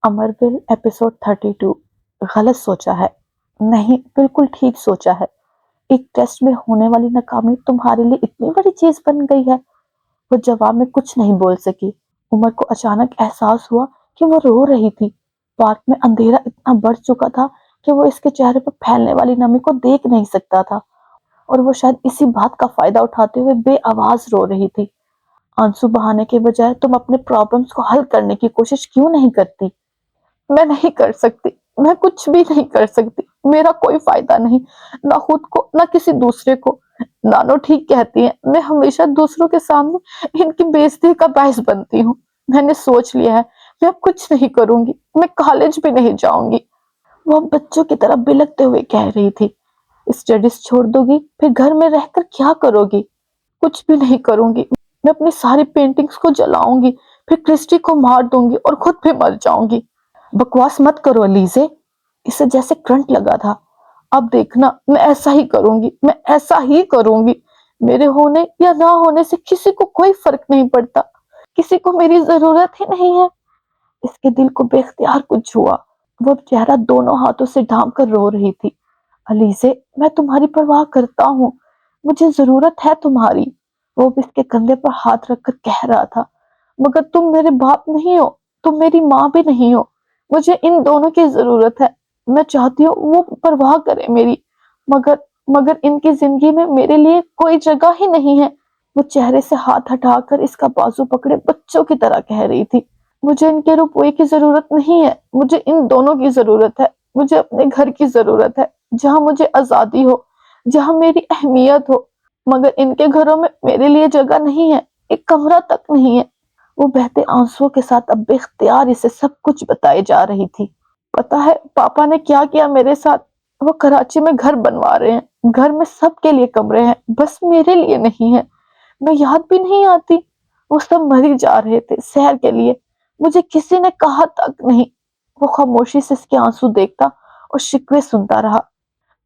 امرول episode 32 غلط سوچا ہے نہیں بالکل ٹھیک سوچا ہے۔ ایک ٹیسٹ میں ہونے والی ناکامی تمہارے لیے اتنی بڑی چیز بن گئی ہے۔ وہ جواب میں کچھ نہیں بول سکی۔ عمر کو اچانک احساس ہوا کہ وہ رو رہی تھی۔ پارک میں اندھیرا اتنا بڑھ چکا تھا کہ وہ اس کے چہرے پر پھیلنے والی نمی کو دیکھ نہیں سکتا تھا، اور وہ شاید اسی بات کا فائدہ اٹھاتے ہوئے بے آواز رو رہی تھی۔ آنسو بہانے کے بجائے تم اپنے پرابلمز کو حل کرنے کی کوشش کیوں نہیں کرتی؟ میں نہیں کر سکتی، میں کچھ بھی نہیں کر سکتی، میرا کوئی فائدہ نہیں، نہ خود کو نہ کسی دوسرے کو۔ نانو ٹھیک کہتی ہیں، میں ہمیشہ دوسروں کے سامنے ان کی بے عزتی کا باعث بنتی ہوں۔ میں نے سوچ لیا ہے، میں اب کچھ نہیں کروں گی، میں کالج بھی نہیں جاؤں گی۔ وہ بچوں کی طرح بلکتے ہوئے کہہ رہی تھی، اسٹڈیز چھوڑ دو گی، پھر گھر میں رہ کر کیا کرو گی؟ کچھ بھی نہیں کروں گی، میں اپنی ساری پینٹنگز کو جلاؤں گی، پھر کرسٹی کو مار دوں گی اور خود بھی مر جاؤں گی۔ بکواس مت کرو الیزے، اسے جیسے کرنٹ لگا تھا۔ اب دیکھنا، میں ایسا ہی کروں گی، میں ایسا ہی کروں گی۔ میرے ہونے یا نہ ہونے سے کسی کو کوئی فرق نہیں پڑتا، کسی کو میری ضرورت ہی نہیں ہے۔ اس کے دل کو بے اختیار کچھ ہوا۔ وہ چہرہ دونوں ہاتھوں سے ڈھانپ کر رو رہی تھی۔ الیزے، میں تمہاری پرواہ کرتا ہوں، مجھے ضرورت ہے تمہاری۔ وہ بھی اس کے کندھے پر ہاتھ رکھ کر کہہ رہا تھا، مگر تم میرے باپ نہیں ہو، تم میری ماں بھی نہیں ہو، مجھے ان دونوں کی ضرورت ہے۔ میں چاہتی ہوں وہ پرواہ کرے میری، مگر ان کی زندگی میں میرے لیے کوئی جگہ ہی نہیں ہے۔ وہ چہرے سے ہاتھ ہٹا کر اس کا بازو پکڑے بچوں کی طرح کہہ رہی تھی، مجھے ان کے روپوے کی ضرورت نہیں ہے، مجھے ان دونوں کی ضرورت ہے، مجھے اپنے گھر کی ضرورت ہے، جہاں مجھے آزادی ہو، جہاں میری اہمیت ہو۔ مگر ان کے گھروں میں میرے لیے جگہ نہیں ہے، ایک کمرہ تک نہیں ہے۔ وہ بہتے آنسوؤں کے ساتھ اب بے اختیار اسے سب کچھ بتائے جا رہی تھی۔ پتا ہے پاپا نے کیا کیا میرے ساتھ؟ وہ کراچی میں گھر بنوا رہے ہیں، گھر میں سب کے لیے کمرے ہیں، بس میرے لیے نہیں ہے۔ میں یاد بھی نہیں آتی، وہ سب مری جا رہے تھے سیر کے لیے، مجھے کسی نے کہا تک نہیں۔ وہ خاموشی سے اس کے آنسو دیکھتا اور شکوے سنتا رہا۔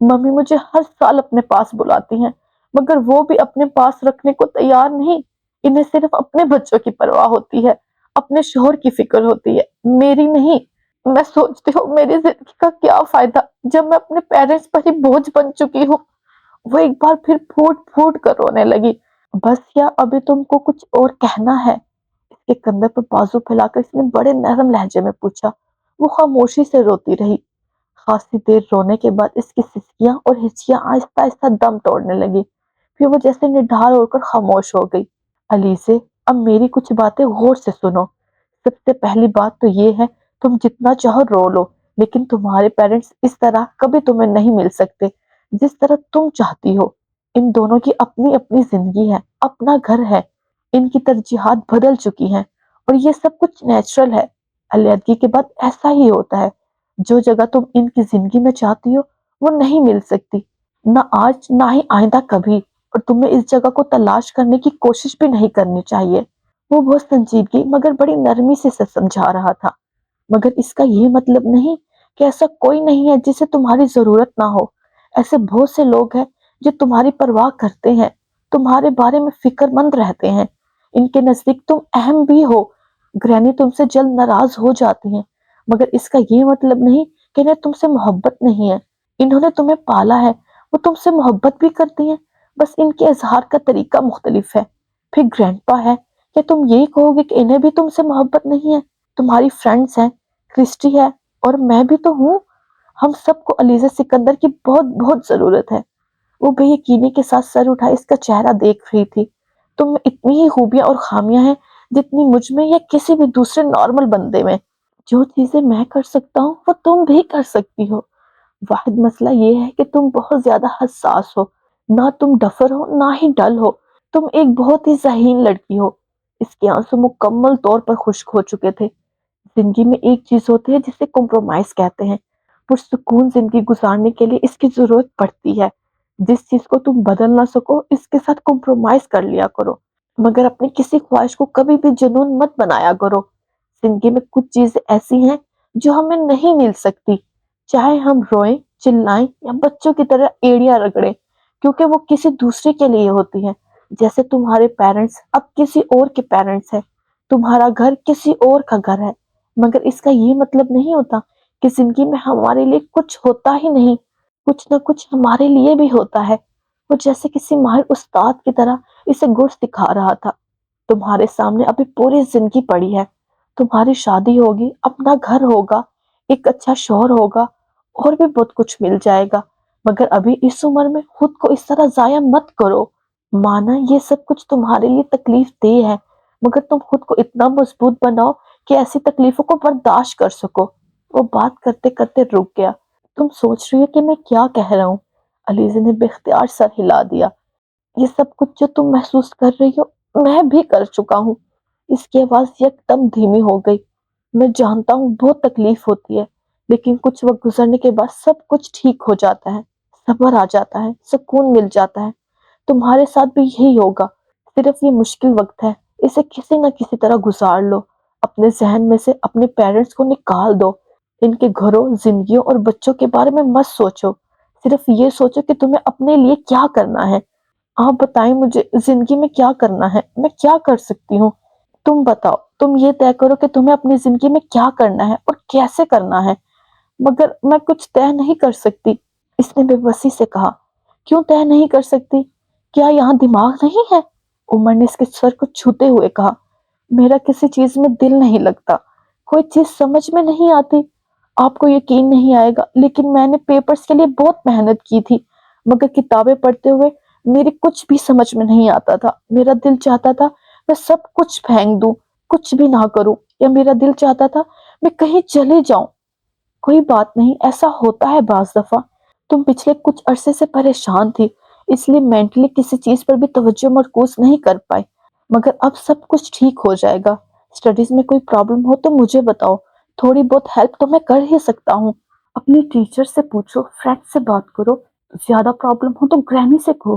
ممی مجھے ہر سال اپنے پاس بلاتی ہیں، مگر وہ بھی اپنے پاس رکھنے کو تیار نہیں۔ انہیں صرف اپنے بچوں کی پرواہ ہوتی ہے، اپنے شوہر کی فکر ہوتی ہے، میری نہیں۔ میں سوچتی ہوں میری زندگی کا کیا فائدہ جب میں اپنے پیرنٹس پر ہی بوجھ بن چکی ہوں۔ وہ ایک بار پھر پھوٹ پھوٹ کر رونے لگی۔ بس یا ابھی تم کو کچھ اور کہنا ہے؟ اس کے کندھے پر بازو پھیلا کر اس نے بڑے نرم لہجے میں پوچھا۔ وہ خاموشی سے روتی رہی۔ خاصی دیر رونے کے بعد اس کی سسکیاں اور ہچکیاں آہستہ آہستہ دم توڑنے لگی، پھر وہ جیسے نڈھال ہو کر خاموش ہو گئی۔ الیزے، اب میری کچھ باتیں غور سے سنو۔ سب سے پہلی بات تو یہ ہے، تم جتنا چاہو رو لو، لیکن تمہارے پیرنٹس اس طرح کبھی تمہیں نہیں مل سکتے جس طرح تم چاہتی ہو۔ ان دونوں کی اپنی اپنی زندگی ہے، اپنا گھر ہے، ان کی ترجیحات بدل چکی ہیں، اور یہ سب کچھ نیچرل ہے۔ علیحدگی کے بعد ایسا ہی ہوتا ہے، جو جگہ تم ان کی زندگی میں چاہتی ہو وہ نہیں مل سکتی، نہ آج نہ ہی آئندہ کبھی، اور تمہیں اس جگہ کو تلاش کرنے کی کوشش بھی نہیں کرنی چاہیے۔ وہ بہت سنجیدگی مگر بڑی نرمی سے سمجھا رہا تھا، مگر اس کا یہ مطلب نہیں کہ ایسا کوئی نہیں ہے جسے تمہاری ضرورت نہ ہو۔ ایسے بہت سے لوگ ہیں جو تمہاری پرواہ کرتے ہیں، تمہارے بارے میں فکر مند رہتے ہیں، ان کے نزدیک تم اہم بھی ہو۔ گرینی تم سے جلد ناراض ہو جاتی ہیں، مگر اس کا یہ مطلب نہیں کہ انہیں تم سے محبت نہیں ہے۔ انہوں نے تمہیں پالا ہے، وہ تم سے محبت بھی کرتی ہیں، بس ان کے اظہار کا طریقہ مختلف ہے۔ پھر گرینڈپا ہے، کیا تم یہی کہو گے کہ انہیں بھی تم سے محبت نہیں ہے؟ تمہاری فرینڈز ہیں، کرسٹی ہے، اور میں بھی تو ہوں۔ ہم سب کو الیزا سکندر کی بہت بہت ضرورت ہے۔ وہ بے یقینی کے ساتھ سر اٹھائے اس کا چہرہ دیکھ رہی تھی۔ تم میں اتنی ہی خوبیاں اور خامیاں ہیں جتنی مجھ میں یا کسی بھی دوسرے نارمل بندے میں۔ جو چیزیں میں کر سکتا ہوں وہ تم بھی کر سکتی ہو۔ واحد مسئلہ یہ ہے کہ تم بہت زیادہ حساس ہو، نہ تم ڈفر ہو نہ ہی ڈل ہو، تم ایک بہت ہی ذہین لڑکی ہو۔ اس کے آنسو مکمل طور پر خشک ہو چکے تھے۔ زندگی میں ایک چیز ہوتی ہے جسے کمپرومائز کہتے ہیں۔ پرسکون زندگی گزارنے کے لیے اس کی ضرورت پڑتی ہے۔ جس چیز کو تم بدل نہ سکو اس کے ساتھ کمپرومائز کر لیا کرو، مگر اپنی کسی خواہش کو کبھی بھی جنون مت بنایا کرو۔ زندگی میں کچھ چیزیں ایسی ہیں جو ہمیں نہیں مل سکتی، چاہے ہم روئیں، چلائیں یا بچوں کی طرح ایڑیاں رگڑیں، کیونکہ وہ کسی دوسرے کے لیے ہوتی ہیں۔ جیسے تمہارے پیرنٹس اب کسی اور کے پیرنٹس ہیں، تمہارا گھر کسی اور کا گھر ہے۔ مگر اس کا یہ مطلب نہیں ہوتا کہ زندگی میں ہمارے لیے کچھ ہوتا ہی نہیں، کچھ نہ کچھ ہمارے لیے بھی ہوتا ہے۔ وہ جیسے کسی ماہر استاد کی طرح اسے گر سکھا رہا تھا۔ تمہارے سامنے ابھی پوری زندگی پڑی ہے، تمہاری شادی ہوگی، اپنا گھر ہوگا، ایک اچھا شوہر ہوگا، اور بھی بہت کچھ مل جائے گا، مگر ابھی اس عمر میں خود کو اس طرح ضائع مت کرو۔ مانا یہ سب کچھ تمہارے لیے تکلیف دہ ہے، مگر تم خود کو اتنا مضبوط بناؤ کہ ایسی تکلیفوں کو برداشت کر سکو۔ وہ بات کرتے کرتے رک گیا۔ تم سوچ رہی ہو کہ میں کیا کہہ رہا ہوں؟ علیزہ نے بے اختیار سر ہلا دیا۔ یہ سب کچھ جو تم محسوس کر رہی ہو میں بھی کر چکا ہوں۔ اس کی آواز یکدم دھیمی ہو گئی۔ میں جانتا ہوں بہت تکلیف ہوتی ہے، لیکن کچھ وقت گزرنے کے بعد سب کچھ ٹھیک ہو جاتا ہے، صبر آ جاتا ہے، سکون مل جاتا ہے۔ تمہارے ساتھ بھی یہی ہوگا، صرف یہ مشکل وقت ہے، اسے کسی نہ کسی طرح گزار لو۔ اپنے ذہن میں سے اپنے پیرنٹس کو نکال دو، ان کے گھروں، زندگیوں اور بچوں کے بارے میں مت سوچو، صرف یہ سوچو کہ تمہیں اپنے لیے کیا کرنا ہے۔ آپ بتائیں مجھے زندگی میں کیا کرنا ہے، میں کیا کر سکتی ہوں؟ تم بتاؤ، تم یہ طے کرو کہ تمہیں اپنی زندگی میں کیا کرنا ہے اور کیسے کرنا ہے۔ مگر میں کچھ طے نہیں کر سکتی، اس نے بے بسی سے کہا۔ کیوں طے نہیں کر سکتی؟ کیا یہاں دماغ نہیں ہے؟ عمر نے اس کے سر کو چھوتے ہوئے کہا۔ میرا کسی چیز میں دل نہیں لگتا، کوئی چیز سمجھ میں نہیں آتی۔ آپ کو یقین نہیں آئے گا، لیکن میں نے پیپرز کے لیے بہت محنت کی تھی، مگر کتابیں پڑھتے ہوئے میری کچھ بھی سمجھ میں نہیں آتا تھا۔ میرا دل چاہتا تھا میں سب کچھ پھینک دوں، کچھ بھی نہ کروں، یا میرا دل چاہتا تھا میں کہیں چلے جاؤں۔ کوئی بات نہیں، ایسا ہوتا ہے بعض دفعہ۔ تم پچھلے کچھ عرصے سے پریشان تھی، اس لیے مینٹلی کسی چیز پر بھی توجہ مرکوز نہیں کر پائی، مگر اب سب کچھ ٹھیک ہو جائے گا۔ اسٹڈیز میں کوئی پرابلم ہو تو مجھے بتاؤ، تھوڑی بہت ہیلپ تو میں کر ہی سکتا ہوں۔ اپنی ٹیچر سے پوچھو، فرینڈ سے بات کرو، زیادہ پرابلم ہو تو گرینی سے کہو،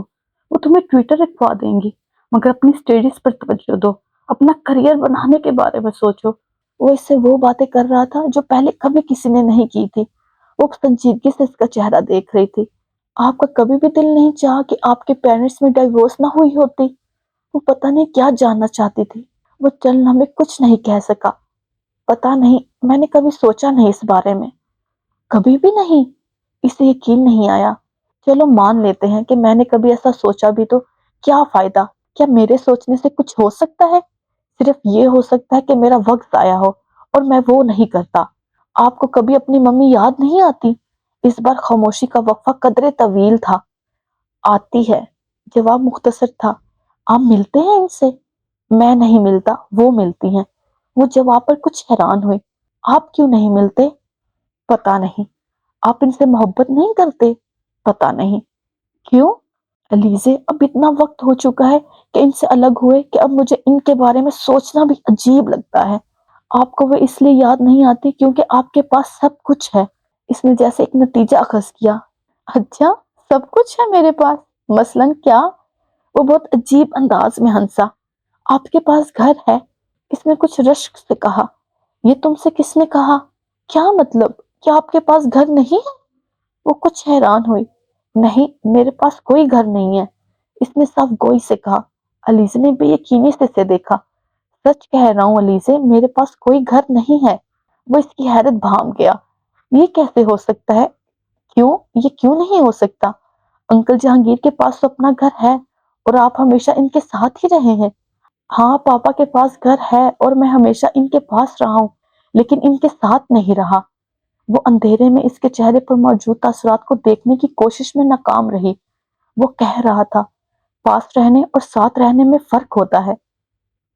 وہ تمہیں ٹویٹر رکھوا دیں گی، مگر اپنی اسٹڈیز پر توجہ دو، اپنا کریئر بنانے کے بارے میں سوچو۔ وہ اس سے وہ باتیں کر رہا تھا جو پہلے کبھی کسی نے نہیں کی تھی۔ وہ سنجیدگی سے اس کا چہرہ دیکھ رہی تھی۔ آپ کا کبھی بھی دل نہیں چاہا کہ آپ کے پیرنٹس میں ڈائیورس نہ ہوئی ہوتی؟ وہ پتہ نہیں کیا جاننا چاہتی تھی۔ وہ چلنا میں کچھ نہیں کہہ سکا۔ پتہ نہیں، میں نے کبھی سوچا نہیں اس بارے میں۔ کبھی بھی نہیں؟ اسے یقین نہیں آیا۔ چلو مان لیتے ہیں کہ میں نے کبھی ایسا سوچا بھی تو کیا فائدہ؟ کیا میرے سوچنے سے کچھ ہو سکتا ہے؟ صرف یہ ہو سکتا ہے کہ میرا وقت ضائع ہو، اور میں وہ نہیں کرتا۔ آپ کو کبھی اپنی ممی یاد نہیں آتی؟ اس بار خاموشی کا وقفہ قدرے طویل تھا۔ آتی ہے، جواب مختصر تھا۔ آپ ملتے ہیں ان سے؟ میں نہیں ملتا، وہ ملتی ہیں۔ وہ جواب پر کچھ حیران ہوئی۔ آپ کیوں نہیں ملتے؟ پتا نہیں۔ آپ ان سے محبت نہیں کرتے؟ پتا نہیں۔ کیوں؟ علیزے، اب اتنا وقت ہو چکا ہے کہ ان سے الگ ہوئے کہ اب مجھے ان کے بارے میں سوچنا بھی عجیب لگتا ہے۔ آپ کو وہ اس لیے یاد نہیں آتی کیونکہ آپ کے پاس سب کچھ ہے۔ اس نے جیسے ایک نتیجہ اخذ کیا۔ اچھا، سب کچھ ہے میرے پاس؟ مثلاً کیا؟ وہ بہت عجیب انداز میں ہنسا۔ آپ کے پاس گھر ہے؟ اس نے کچھ رشک سے کہا۔ یہ تم سے کس نے کہا؟ کیا مطلب؟ کیا آپ کے پاس گھر نہیں ہے؟ وہ کچھ حیران ہوئی۔ نہیں، میرے پاس کوئی گھر نہیں ہے، اس نے صاف گوئی سے کہا۔ علیزہ نے بے یقینی سے اسے دیکھا۔ سچ کہہ رہا ہوں علیزہ، میرے پاس کوئی گھر نہیں ہے۔ وہ اس کی حیرت بھانپ گیا۔ یہ کیسے ہو سکتا ہے؟ کیوں؟ یہ کیوں نہیں ہو سکتا؟ انکل جہانگیر کے پاس تو اپنا گھر ہے، اور آپ ہمیشہ ان کے ساتھ ہی رہے ہیں۔ ہاں، پاپا کے پاس گھر ہے اور میں ہمیشہ ان کے پاس رہا ہوں، لیکن ان کے ساتھ نہیں رہا۔ وہ اندھیرے میں اس کے چہرے پر موجود تاثرات کو دیکھنے کی کوشش میں ناکام رہی۔ وہ کہہ رہا تھا، پاس رہنے اور ساتھ رہنے میں فرق ہوتا ہے۔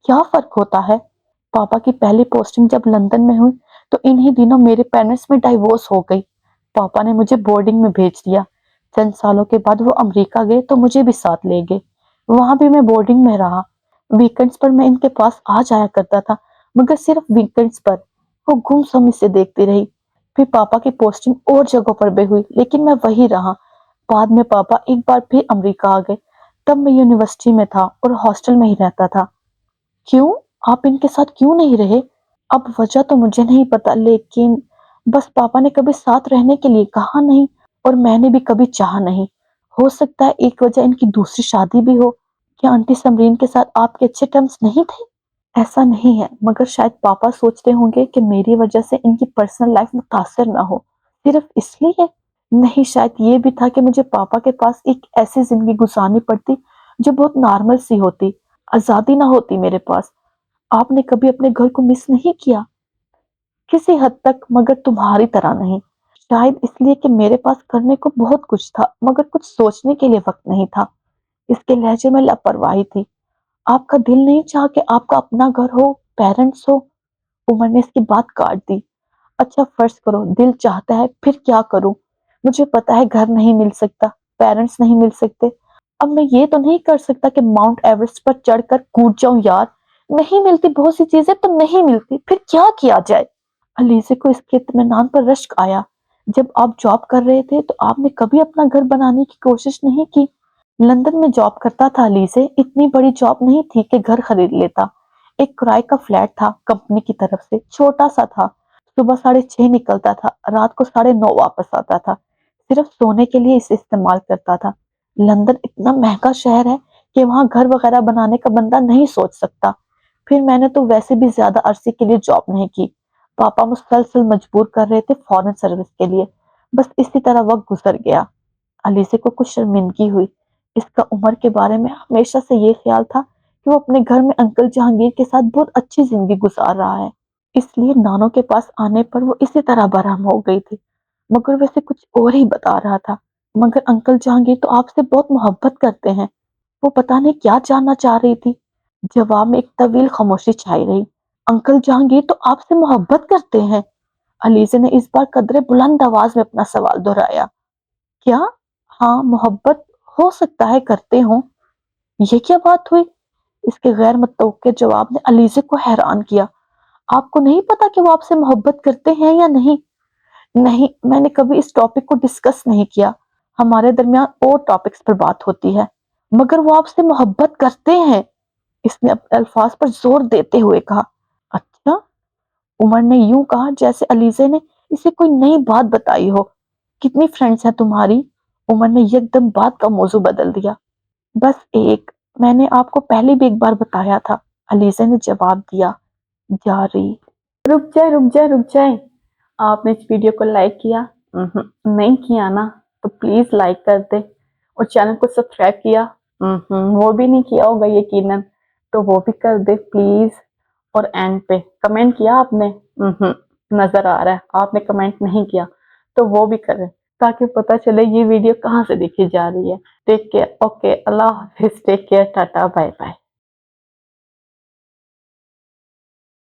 کیا فرق ہوتا ہے؟ پاپا کی پہلی پوسٹنگ جب لندن میں ہوئی تو انہی دنوں میرے پیرنٹس میں ڈائیورس ہو گئی۔ پاپا نے مجھے بورڈنگ میں بھیج دیا۔ چند سالوں کے بعد وہ امریکہ گئے تو مجھے بھی ساتھ لے گئے۔ وہاں بھی میں بورڈنگ میں رہا۔ ویکنڈز پر میں ان کے پاس آ جایا کرتا تھا، مگر صرف ویکنڈز پر۔ وہ گم سم سے دیکھتی رہی۔ پھر پاپا کی پوسٹنگ اور جگہوں پر بھی ہوئی، لیکن میں وہی رہا۔ بعد میں پاپا ایک بار پھر امریکہ آ گئے، تب میں یونیورسٹی میں تھا اور ہاسٹل میں ہی رہتا تھا۔ کیوں؟ آپ ان کے ساتھ کیوں نہیں رہے؟ اب وجہ تو مجھے نہیں پتا، لیکن بس پاپا نے کبھی ساتھ رہنے کے لیے کہا نہیں، اور میں نے بھی کبھی چاہا نہیں۔ ہو سکتا ہے ایک وجہ ان کی دوسری شادی بھی ہو۔ کیا آنٹی سمرین کے ساتھ آپ کے اچھے ٹرمز نہیں تھے؟ ایسا نہیں ہے، مگر شاید پاپا سوچتے ہوں گے کہ میری وجہ سے ان کی پرسنل لائف متاثر نہ ہو، صرف اس لیے۔ نہیں، شاید یہ بھی تھا کہ مجھے پاپا کے پاس ایک ایسی زندگی گزارنی پڑتی جو بہت نارمل سی ہوتی، آزادی نہ ہوتی میرے پاس۔ آپ نے کبھی اپنے گھر کو مس نہیں کیا؟ کسی حد تک، مگر تمہاری طرح نہیں۔ شاید اس لیے کہ میرے پاس کرنے کو بہت کچھ تھا، مگر کچھ سوچنے کے لیے وقت نہیں تھا۔ اس کے لہجے میں لاپرواہی تھی۔ آپ کا دل نہیں چاہا کہ آپ کا اپنا گھر ہو، پیرنٹس ہو؟ عمر نے اس کی بات کاٹ دی۔ اچھا فرض کرو دل چاہتا ہے، پھر کیا کروں؟ مجھے پتا ہے گھر نہیں مل سکتا، پیرنٹس نہیں مل سکتے، اب میں یہ تو نہیں کر سکتا کہ ماؤنٹ ایورسٹ پر چڑھ کر کود جاؤں یار۔ نہیں ملتی بہت سی چیزیں تو نہیں ملتی، پھر کیا کیا جائے؟ علیزے کو اس کے اطمینان پر رشک آیا۔ جب آپ جاب کر رہے تھے تو آپ نے کبھی اپنا گھر بنانے کی کوشش نہیں کی؟ لندن میں جاب کرتا تھا علیزے، اتنی بڑی جاب نہیں تھی کہ گھر خرید لیتا۔ ایک کرائے کا فلیٹ تھا کمپنی کی طرف سے، چھوٹا سا تھا۔ صبح 6:30 نکلتا تھا، رات کو 9:30 واپس آتا تھا، صرف سونے کے لیے اسے استعمال کرتا تھا۔ لندن اتنا مہنگا شہر ہے کہ وہاں گھر وغیرہ بنانے کا بندہ نہیں سوچ سکتا۔ پھر میں نے تو ویسے بھی زیادہ عرصے کے لیے جاب نہیں کی، پاپا مسلسل مجبور کر رہے تھے فورن سروس کے لیے، بس اسی طرح وقت گزر گیا۔ علیزے کو کچھ شرمندگی ہوئی، اس کا عمر کے بارے میں ہمیشہ سے یہ خیال تھا کہ وہ اپنے گھر میں انکل جہانگیر کے ساتھ بہت اچھی زندگی گزار رہا ہے، اس لیے نانو کے پاس آنے پر وہ اسی طرح برہم ہو گئی تھی، مگر ویسے کچھ اور ہی بتا رہا تھا۔ مگر انکل جہانگیر تو آپ سے بہت محبت کرتے ہیں، وہ پتہ نہیں کیا جاننا چاہ رہی تھی۔ جواب میں ایک طویل خاموشی چھائی رہی۔ انکل جہانگیر تو آپ سے محبت کرتے ہیں؟ علیزے نے اس بار قدرے بلند آواز میں اپنا سوال دہرایا۔ کیا؟ ہاں، محبت ہو سکتا ہے کرتے ہوں۔ یہ کیا بات ہوئی؟ اس کے غیر متوقع جواب نے علیزے کو حیران کیا۔ آپ کو نہیں پتا کہ وہ آپ سے محبت کرتے ہیں یا نہیں؟ نہیں، میں نے کبھی اس ٹاپک کو ڈسکس نہیں کیا، ہمارے درمیان اور ٹاپکس پر بات ہوتی ہے، مگر وہ آپ سے محبت کرتے ہیں، اس نے اپنے الفاظ پر زور دیتے ہوئے کہا۔ اچھا؟ عمر نے یوں کہا جیسے علیزے نے اسے کوئی نئی بات بتائی ہو۔ کتنی فرینڈز ہیں تمہاری؟ عمر نے یکدم بات کا موضوع بدل دیا۔ بس ایک، میں نے آپ کو پہلے بھی ایک بار بتایا تھا، علیزے نے جواب دیا۔ جاری۔ رک جائے۔ آپ نے اس ویڈیو کو لائک کیا؟ نہیں کیا نا؟ تو پلیز لائک کر دے، اور چینل کو سبسکرائب کیا؟ وہ بھی نہیں کیا ہوگا یقیناً، تو وہ بھی کر دے پلیز۔ اور اینڈ پہ کمنٹ کیا آپ نے؟ نظر آ رہا ہے آپ نے کمنٹ نہیں کیا، تو وہ بھی کریں تاکہ پتہ چلے یہ ویڈیو کہاں سے دیکھی جا رہی ہے۔ ٹیک کیئر، اوکے، اللہ حافظ، take care, tata, bye bye.